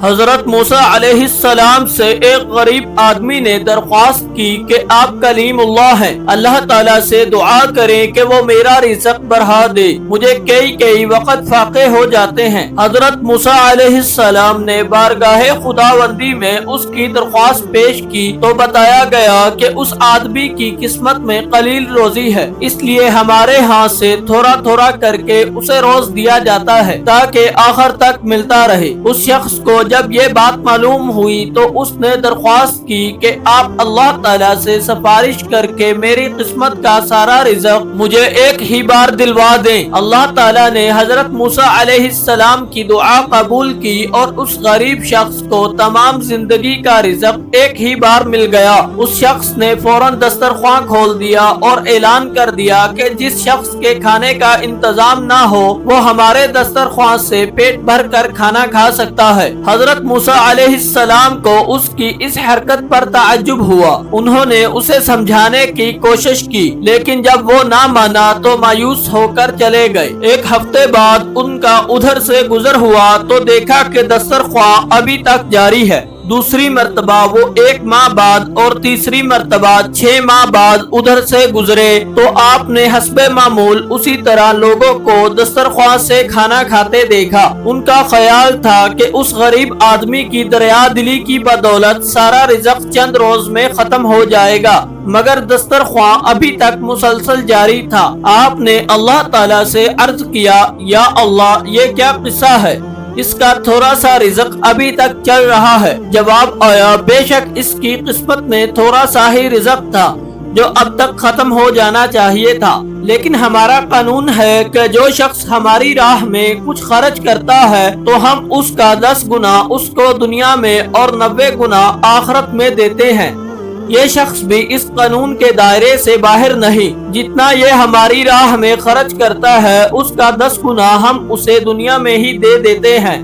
حضرت موسیٰ علیہ السلام سے ایک غریب آدمی نے درخواست کی کہ آپ کلیم اللہ ہیں، اللہ تعالیٰ سے دعا کریں کہ وہ میرا رزق بڑھا دے، مجھے کئی وقت فاقے ہو جاتے ہیں۔ حضرت موسیٰ علیہ السلام نے بارگاہ خداوندی میں اس کی درخواست پیش کی تو بتایا گیا کہ اس آدمی کی قسمت میں قلیل روزی ہے، اس لیے ہمارے ہاں سے تھوڑا تھوڑا کر کے اسے روز دیا جاتا ہے تاکہ آخر تک ملتا رہے۔ اس شخص کو جب یہ بات معلوم ہوئی تو اس نے درخواست کی کہ آپ اللہ تعالیٰ سے سفارش کر کے میری قسمت کا سارا رزق مجھے ایک ہی بار دلوا دیں۔ اللہ تعالیٰ نے حضرت موسیٰ علیہ السلام کی دعا قبول کی اور اس غریب شخص کو تمام زندگی کا رزق ایک ہی بار مل گیا۔ اس شخص نے فوراً دسترخوان کھول دیا اور اعلان کر دیا کہ جس شخص کے کھانے کا انتظام نہ ہو وہ ہمارے دسترخوان سے پیٹ بھر کر کھانا کھا سکتا ہے۔ حضرت موسیٰ علیہ السلام کو اس کی اس حرکت پر تعجب ہوا۔ انہوں نے اسے سمجھانے کی کوشش کی لیکن جب وہ نہ مانا تو مایوس ہو کر چلے گئے۔ ایک ہفتے بعد ان کا ادھر سے گزر ہوا تو دیکھا کہ دسترخوان ابھی تک جاری ہے۔ دوسری مرتبہ وہ 1 ماہ بعد اور تیسری مرتبہ 6 ماہ بعد ادھر سے گزرے تو آپ نے حسب معمول اسی طرح لوگوں کو دسترخوان سے کھانا کھاتے دیکھا۔ ان کا خیال تھا کہ اس غریب آدمی کی دریا دلی کی بدولت سارا رزق چند روز میں ختم ہو جائے گا، مگر دسترخوان ابھی تک مسلسل جاری تھا۔ آپ نے اللہ تعالیٰ سے عرض کیا، یا اللہ، یہ کیا قصہ ہے؟ اس کا تھوڑا سا رزق ابھی تک چل رہا ہے۔ جواب آیا، بے شک اس کی قسمت میں تھوڑا سا ہی رزق تھا جو اب تک ختم ہو جانا چاہیے تھا، لیکن ہمارا قانون ہے کہ جو شخص ہماری راہ میں کچھ خرچ کرتا ہے تو ہم اس کا 10 گنا اس کو دنیا میں اور 90 گنا آخرت میں دیتے ہیں۔ یہ شخص بھی اس قانون کے دائرے سے باہر نہیں، جتنا یہ ہماری راہ میں خرچ کرتا ہے اس کا 10 گنا ہم اسے دنیا میں ہی دے دیتے ہیں۔